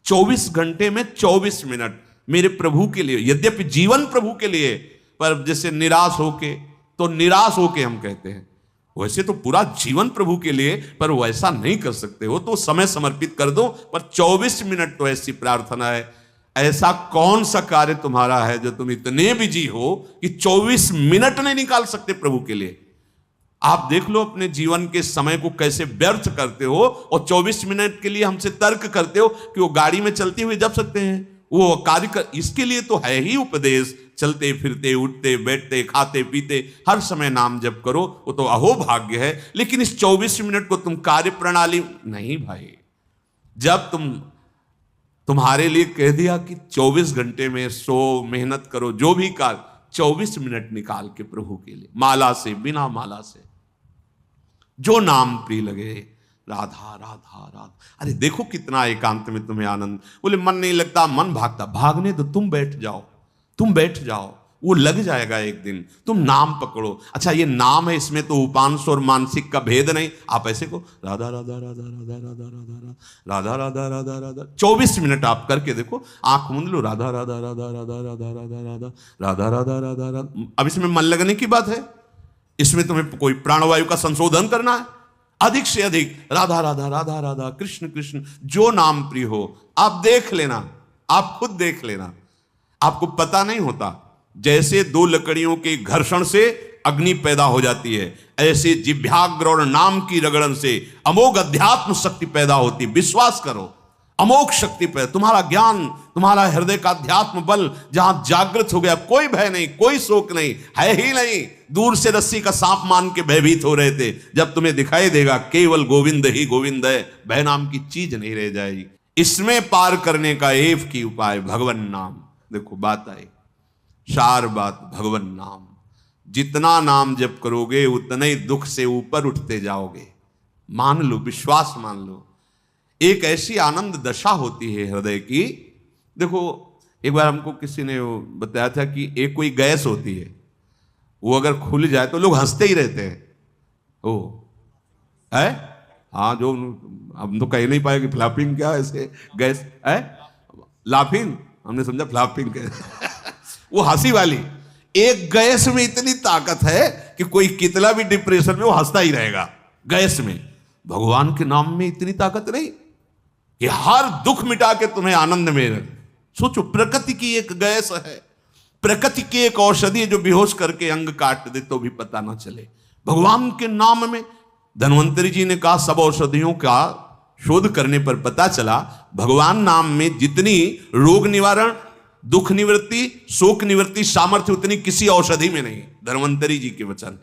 24 घंटे में 24 मिनट मेरे प्रभु के लिए, यद्यपि जीवन प्रभु के लिए, पर जैसे निराश होके, तो निराश होके हम कहते हैं, वैसे तो पूरा जीवन प्रभु के लिए, पर वैसा नहीं कर सकते हो तो समय समर्पित कर दो, पर 24 मिनट तो ऐसी प्रार्थना है। ऐसा कौन सा कार्य तुम्हारा है जो तुम इतने बिजी हो कि 24 मिनट नहीं निकाल सकते प्रभु के लिए? आप देख लो अपने जीवन के समय को कैसे व्यर्थ करते हो, और 24 मिनट के लिए हमसे तर्क करते हो कि वो गाड़ी में चलते हुए जप सकते हैं, वो कार्य कर, इसके लिए तो है ही उपदेश, चलते फिरते उठते बैठते खाते पीते हर समय नाम जप करो, वो तो अहो भाग्य है। लेकिन इस 24 मिनट को तुम कार्य प्रणाली नहीं भाई। जब तुम्हारे लिए कह दिया कि 24 घंटे में सो मेहनत करो, जो भी कार्य, 24 मिनट निकाल के प्रभु के लिए, माला से बिना माला से, जो नाम प्रिय लगे, राधा राधा राधा। अरे देखो कितना एकांत में तुम्हें आनंद। बोले मन नहीं लगता, मन भागता, भागने दो, तुम बैठ जाओ, तुम बैठ जाओ, वो लग जाएगा एक दिन। तुम नाम पकड़ो। अच्छा ये नाम है, इसमें तो उपांश और मानसिक का भेद नहीं। आप ऐसे को राधा राधा राधा राधा राधा राधा राधा राधा राधा राधा 24 मिनट आप करके देखो, आंख मूंद लो, राधा राधा राधा राधा राधा राधा राधा राधा राधा राधा राधा। अब इसमें मन लगने की बात है, इसमें तुम्हें कोई प्राणवायु का संशोधन करना है, अधिक से अधिक राधा राधा राधा राधा कृष्ण कृष्ण, जो नाम प्रिय हो। आप देख लेना, आप खुद देख लेना, आपको पता नहीं होता। जैसे दो लकड़ियों के घर्षण से अग्नि पैदा हो जाती है, ऐसे जिह्वाग्र और नाम की रगड़न से अमोघ अध्यात्म शक्ति पैदा होती। विश्वास करो, अमोघ शक्ति पैदा, तुम्हारा ज्ञान, तुम्हारा हृदय का अध्यात्म बल जहां जागृत हो गया, कोई भय नहीं, कोई शोक नहीं, है ही नहीं। दूर से रस्सी का सांप मान के भयभीत हो रहे थे, जब तुम्हें दिखाई देगा केवल गोविंद ही गोविंद है, भय नाम की चीज नहीं रह जाएगी। इसमें पार करने का एक ही उपाय, भगवन नाम। देखो बात आई, चार बात, भगवन नाम। जितना नाम जप करोगे उतना ही दुख से ऊपर उठते जाओगे। मान लो, विश्वास मान लो। एक ऐसी आनंद दशा होती है हृदय की। देखो एक बार हमको किसी ने बताया था कि एक कोई गैस होती है, वो अगर खुल जाए तो लोग हंसते ही रहते हैं। ओ है, हाँ, जो हम तो कह नहीं पाए कि फ्लैपिंग क्या ऐसे गैस है, लाफिंग, हमने समझा फ्लैपिंग वो हंसी वाली। एक गैस में इतनी ताकत है कि कोई कितना भी डिप्रेशन में वो हंसता ही रहेगा। गैस में, भगवान के नाम में इतनी ताकत नहीं कि हर दुख मिटा के तुम्हें आनंद में रहे। सोचो, प्रकृति की एक गैस है, प्रकृति की एक औषधि है जो बेहोश करके अंग काट दे तो भी पता ना चले। भगवान के नाम में, धन्वंतरी जी ने कहा, सब औषधियों का शोध करने पर पता चला भगवान नाम में जितनी रोग निवारण, दुख निवृत्ति, शोक निवृत्ति सामर्थ्य उतनी किसी औषधि में नहीं। धन्वंतरी जी के वचन।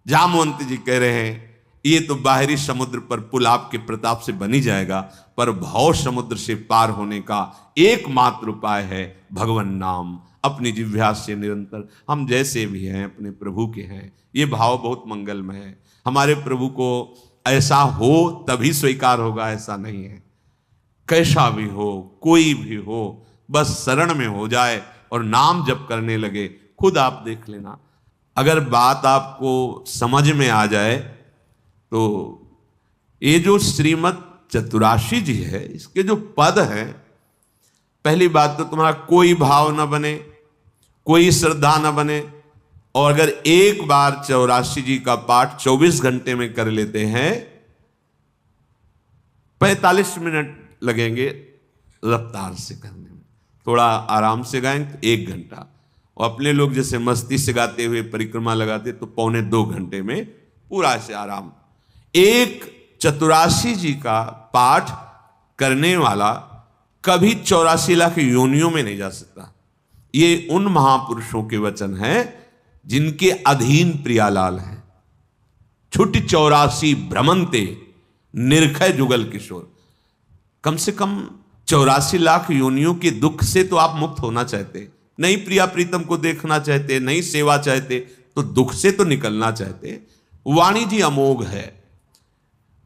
जामवंत जी कह रहे हैं ये तो बाहरी समुद्र पर पुल आपके प्रताप से बनी जाएगा, पर भाव समुद्र से पार होने का एकमात्र उपाय है भगवन नाम। अपनी जिह्वा से निरंतर, हम जैसे भी हैं अपने प्रभु के हैं, ये भाव बहुत मंगलमय है। हमारे प्रभु को ऐसा हो तभी स्वीकार होगा, ऐसा नहीं है। कैसा भी हो, कोई भी हो, बस शरण में हो जाए और नाम जप करने लगे। खुद आप देख लेना, अगर बात आपको समझ में आ जाए तो ये जो श्रीमद् चतुराशी जी है, इसके जो पद हैं, पहली बात तो तुम्हारा कोई भाव न बने, कोई श्रद्धा न बने, और अगर एक बार 84 जी का पाठ 24 घंटे में कर लेते हैं, 45 मिनट लगेंगे रफ्तार से करने में, थोड़ा आराम से गाएं तो 1 घंटा, और अपने लोग जैसे मस्ती से गाते हुए परिक्रमा लगाते तो 1.25 घंटे में पूरा से आराम। एक 84 जी का पाठ करने वाला कभी 84 लाख योनियों में नहीं जा सकता। ये उन महापुरुषों के वचन हैं जिनके अधीन प्रियालाल हैं। छुट्टी 84 भ्रमंते निर्खय जुगल किशोर। कम से कम 84 लाख योनियों के दुख से तो आप मुक्त होना चाहते, नहीं प्रिया प्रीतम को देखना चाहते, नहीं सेवा चाहते, तो दुख से तो निकलना चाहते। वाणी जी अमोघ है,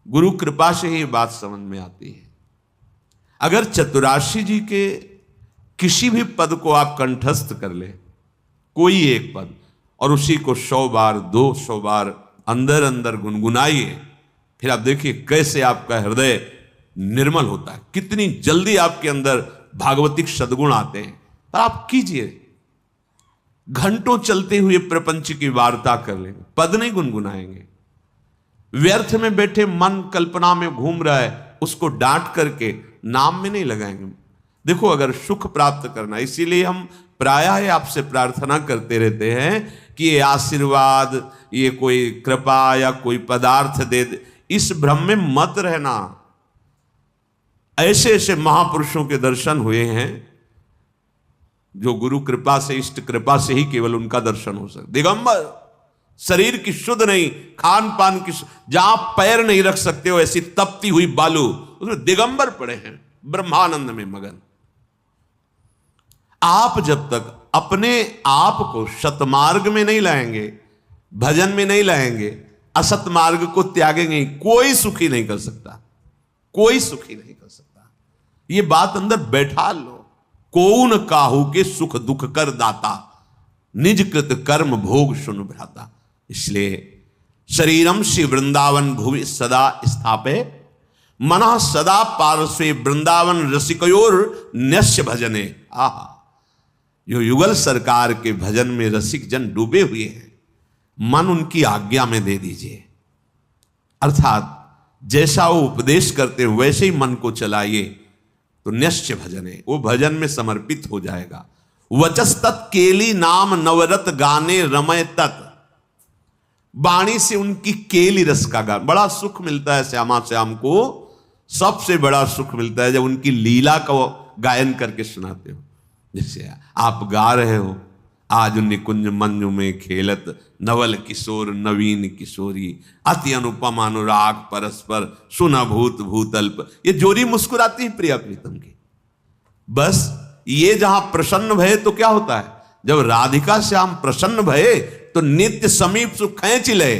गुरु कृपा से ही बात समझ में आती है। अगर चतुराशी जी के किसी भी पद को आप कंठस्थ कर ले, कोई एक पद, और उसी को 100 बार 200 बार अंदर अंदर गुनगुनाइए, फिर आप देखिए कैसे आपका हृदय निर्मल होता है, कितनी जल्दी आपके अंदर भागवतिक सद्गुण आते हैं। पर आप कीजिए, घंटों चलते हुए प्रपंच की वार्ता कर लेंगे, पद नहीं गुनगुनाएंगे। व्यर्थ में बैठे मन कल्पना में घूम रहा है, उसको डांट करके नाम में नहीं लगाएंगे। देखो, अगर सुख प्राप्त करना, इसीलिए हम प्रायः आपसे प्रार्थना करते रहते हैं कि ये आशीर्वाद, ये कोई कृपा या कोई पदार्थ दे दे, इस भ्रम में मत रहना। ऐसे ऐसे महापुरुषों के दर्शन हुए हैं जो गुरु कृपा से, इष्ट कृपा से ही केवल उनका दर्शन हो सकता। दिगंबर, शरीर की शुद्ध नहीं, खान पान की, जहां पैर नहीं रख सकते हो ऐसी तपती हुई बालू, उसमें दिगंबर पड़े हैं, ब्रह्मानंद में मगन। आप जब तक अपने आप को सतमार्ग में नहीं लाएंगे, भजन में नहीं लाएंगे, असत मार्ग को त्यागेंगे, कोई सुखी नहीं कर सकता, कोई सुखी नहीं कर सकता। ये बात अंदर बैठा लो। कौन काहू के सुख दुख कर दाता, निज कृत कर्म भोग सुन भ्राता। इसलिए शरीरम श्री वृंदावन भुवि सदा स्थापे, मना सदा पार्श्वे वृंदावन रसिकयोर न्यस्य भजने। आहा, जो युगल सरकार के भजन में रसिक जन डूबे हुए हैं, मन उनकी आज्ञा में दे दीजिए। अर्थात जैसा वो उपदेश करते हैं वैसे ही मन को चलाइए, तो निश्चय भजन है, वो भजन में समर्पित हो जाएगा। वचस्तत् केली नाम नवरत गाने रमय तत्, वाणी से उनकी केली रस का गान, बड़ा सुख मिलता है श्यामा श्याम को। सबसे बड़ा सुख मिलता है जब उनकी लीला का गायन करके सुनाते हो। जैसे आप गा रहे हो, आज निकुंज मंजू में खेलत नवल किशोर नवीन किशोरी, अति अनुपम अनुराग परस्पर सुन भूत भूतल्प। ये जोरी मुस्कुराती है प्रिया प्रीतम की। बस ये जहां प्रसन्न भये तो क्या होता है, जब राधिका श्याम प्रसन्न भये तो नित्य समीप सुख खींच ले।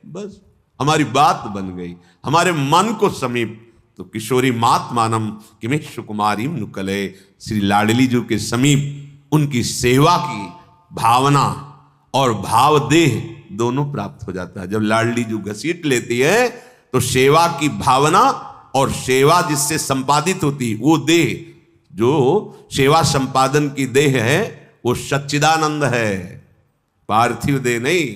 बस हमारी बात बन गई, हमारे मन को समीप। तो किशोरी मात मानम किमेश कुमारी नुकले, श्री लाडली जी के समीप उनकी सेवा की भावना और भाव देह दोनों प्राप्त हो जाता है। जब लाडली जी घसीट लेती है तो सेवा की भावना और सेवा जिससे संपादित होती है वो देह, जो सेवा संपादन की देह है वो सच्चिदानंद है, पार्थिव देह नहीं,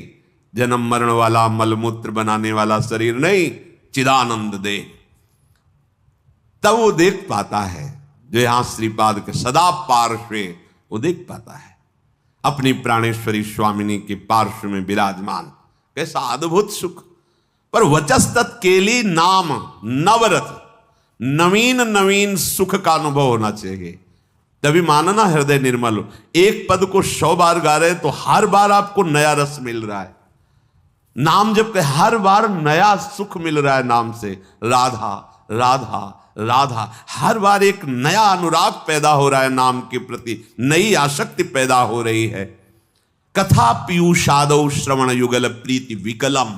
जन्म मरण वाला मलमूत्र बनाने वाला शरीर नहीं, चिदानंद देह। तब वो देख पाता है, जो यहां श्रीपाद के सदा पार्श्वे, वो देख पाता है अपनी प्राणेश्वरी स्वामिनी के पार्श्व में विराजमान, कैसा अद्भुत सुख। पर वचस्तत् केली नाम नवरथ, नवीन नवीन सुख का अनुभव होना चाहिए, तभी मानना हृदय निर्मल हो। एक पद को 100 बार गा रहे तो हर बार आपको नया रस मिल रहा है। नाम जब के हर बार नया सुख मिल रहा है नाम से, राधा राधा राधा, हर बार एक नया अनुराग पैदा हो रहा है नाम के प्रति, नई आसक्ति पैदा हो रही है। कथा पीयूषादौ श्रवण युगल प्रीति विकलम,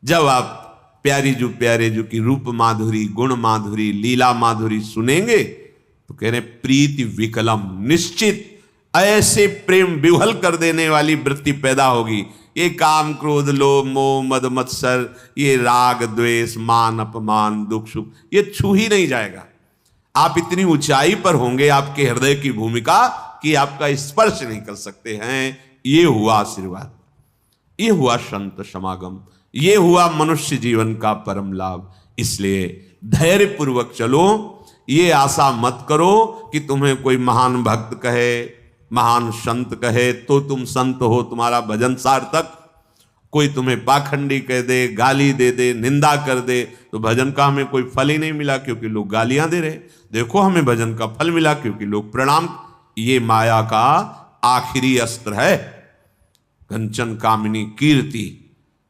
जब आप प्यारे जो की रूप माधुरी, गुण माधुरी, लीला माधुरी सुनेंगे तो कह रहे प्रीति विकलम, निश्चित ऐसे प्रेम विह्वल कर देने वाली वृत्ति पैदा होगी। ये काम क्रोध लोभ मोह मद मत्सर, ये राग द्वेष मान अपमान दुख सुख, ये छू ही नहीं जाएगा। आप इतनी ऊंचाई पर होंगे आपके हृदय की भूमिका कि आपका स्पर्श नहीं कर सकते हैं। ये हुआ आशीर्वाद, ये हुआ संत समागम, ये हुआ मनुष्य जीवन का परम लाभ। इसलिए धैर्य पूर्वक चलो, ये आशा मत करो कि तुम्हें कोई महान भक्त कहे, महान संत कहे तो तुम संत हो, तुम्हारा भजन सार्थक। कोई तुम्हें पाखंडी कह दे, गाली दे दे, निंदा कर दे, तो भजन का हमें कोई फल ही नहीं मिला क्योंकि लोग गालियां दे रहे। देखो हमें भजन का फल मिला क्योंकि लोग प्रणाम। ये माया का आखिरी अस्त्र है, कंचन कामिनी कीर्ति।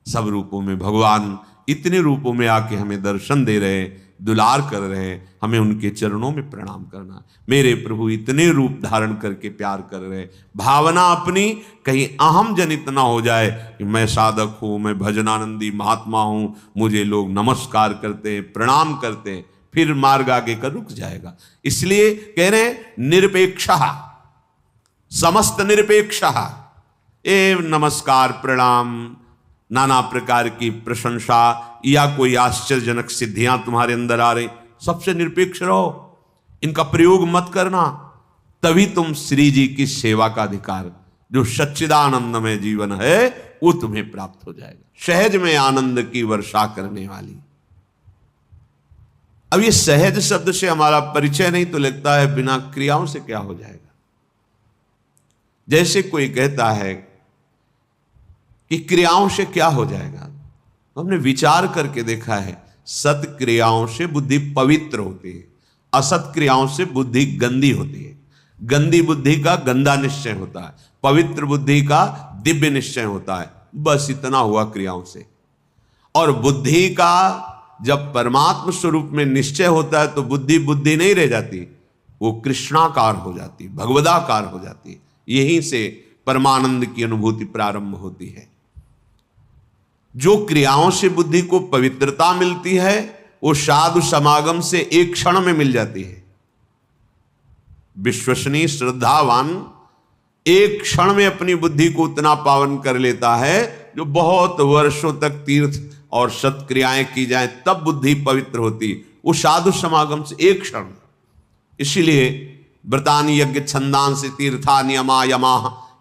सब रूपों में भगवान इतने रूपों में आके हमें दर्शन दे रहे, दुलार कर रहे हैं, हमें उनके चरणों में प्रणाम करना। मेरे प्रभु इतने रूप धारण करके प्यार कर रहे, भावना अपनी कहीं अहम जनित ना हो जाए कि मैं साधक हूं, मैं भजनानंदी महात्मा हूं, मुझे लोग नमस्कार करते प्रणाम करते, फिर मार्ग आगे का रुक जाएगा। इसलिए कह रहे निरपेक्ष, समस्त निरपेक्ष, एवं नमस्कार प्रणाम, नाना प्रकार की प्रशंसा या कोई आश्चर्यजनक सिद्धियां तुम्हारे अंदर आ रही, सबसे निरपेक्ष रहो, इनका प्रयोग मत करना, तभी तुम श्री जी की सेवा का अधिकार जो सच्चिदानंदमय जीवन है वो तुम्हें प्राप्त हो जाएगा। सहज में आनंद की वर्षा करने वाली। अब ये सहज शब्द से हमारा परिचय नहीं तो लगता है बिना क्रियाओं से क्या हो जाएगा। जैसे कोई कहता है कि क्रियाओं से क्या हो जाएगा, हमने विचार करके देखा है, सत क्रियाओं से बुद्धि पवित्र होती है, असत क्रियाओं से बुद्धि गंदी होती है। गंदी बुद्धि का गंदा निश्चय होता है, पवित्र बुद्धि का दिव्य निश्चय होता है। बस इतना हुआ क्रियाओं से। और बुद्धि का जब परमात्म स्वरूप में निश्चय होता है तो बुद्धि बुद्धि नहीं रह जाती, वो कृष्णाकार हो जाती, भगवदाकार हो जाती। यहीं से परमानंद की अनुभूति प्रारंभ होती है। जो क्रियाओं से बुद्धि को पवित्रता मिलती है वो साधु समागम से एक क्षण में मिल जाती है। विश्वसनीय श्रद्धावान एक क्षण में अपनी बुद्धि को उतना पावन कर लेता है जो बहुत वर्षों तक तीर्थ और सत्क्रियाएं की जाएं तब बुद्धि पवित्र होती, वो साधु समागम से एक क्षण। इसीलिए व्रतानि यज्ञ छंदांस तीर्था नियमा यमा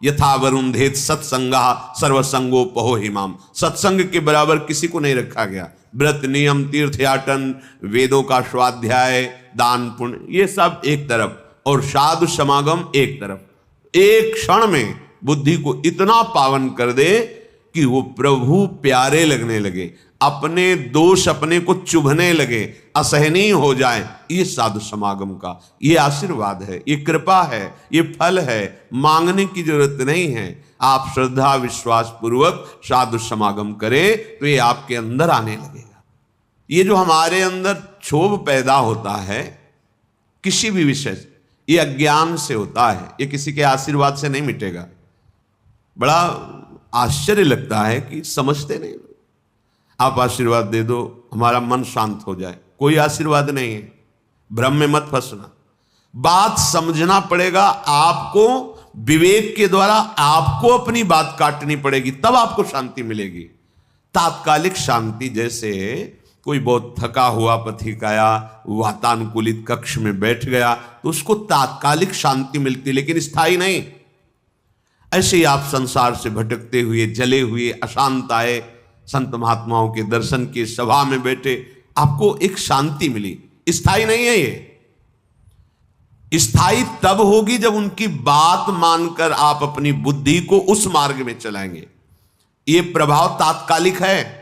यथा वरुंधेत सत्संगा सर्वसंगोपहो हिमाम। सत्संग के बराबर किसी को नहीं रखा गया। व्रत नियम तीर्थयाटन वेदों का स्वाध्याय दान पुण्य ये सब एक तरफ और साधु समागम एक तरफ। एक क्षण में बुद्धि को इतना पावन कर दे कि वो प्रभु प्यारे लगने लगे, अपने दोष अपने को चुभने लगे, असहनीय हो जाए। ये साधु समागम का ये आशीर्वाद है, ये कृपा है, ये फल है। मांगने की जरूरत नहीं है। आप श्रद्धा विश्वास पूर्वक साधु समागम करें तो ये आपके अंदर आने लगेगा। ये जो हमारे अंदर क्षोभ पैदा होता है किसी भी विषय से, ये अज्ञान से होता है, ये किसी के आशीर्वाद से नहीं मिटेगा। बड़ा आश्चर्य लगता है कि समझते नहीं। आप आशीर्वाद दे दो हमारा मन शांत हो जाए, कोई आशीर्वाद नहीं है। भ्रम में मत फंसना, बात समझना पड़ेगा। आपको विवेक के द्वारा आपको अपनी बात काटनी पड़ेगी, तब आपको शांति मिलेगी। तात्कालिक शांति, जैसे कोई बहुत थका हुआ पथिक आया, वातानुकूलित कक्ष में बैठ गया तो उसको तात्कालिक शांति मिलती, लेकिन स्थायी नहीं। ऐसे ही आप संसार से भटकते हुए जले हुए अशांत आए, संत महात्माओं के दर्शन की सभा में बैठे, आपको एक शांति मिली, स्थायी नहीं है। ये स्थायी तब होगी जब उनकी बात मानकर आप अपनी बुद्धि को उस मार्ग में चलाएंगे। ये प्रभाव तात्कालिक है।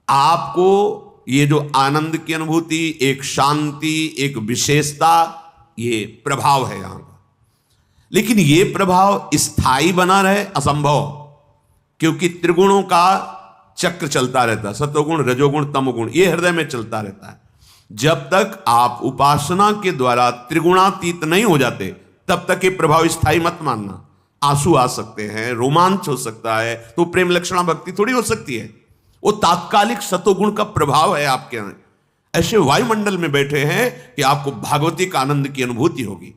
आपको ये जो आनंद की अनुभूति, एक शांति, एक विशेषता, ये प्रभाव है यहां का। लेकिन ये प्रभाव स्थायी बना रहे असंभव, क्योंकि त्रिगुणों का चक्र चलता रहता है, सतोगुण रजोगुण तमोगुण, ये हृदय में चलता रहता है। जब तक आप उपासना के द्वारा त्रिगुणातीत नहीं हो जाते तब तक ये प्रभाव स्थायी मत मानना। आंसू आ सकते हैं, रोमांच हो सकता है, तो प्रेम लक्षणा भक्ति थोड़ी हो सकती है। वो तात्कालिक सतोगुण का प्रभाव है आपके अंदर। ऐसे वायुमंडल में बैठे हैं कि आपको भागवतिक आनंद की अनुभूति होगी।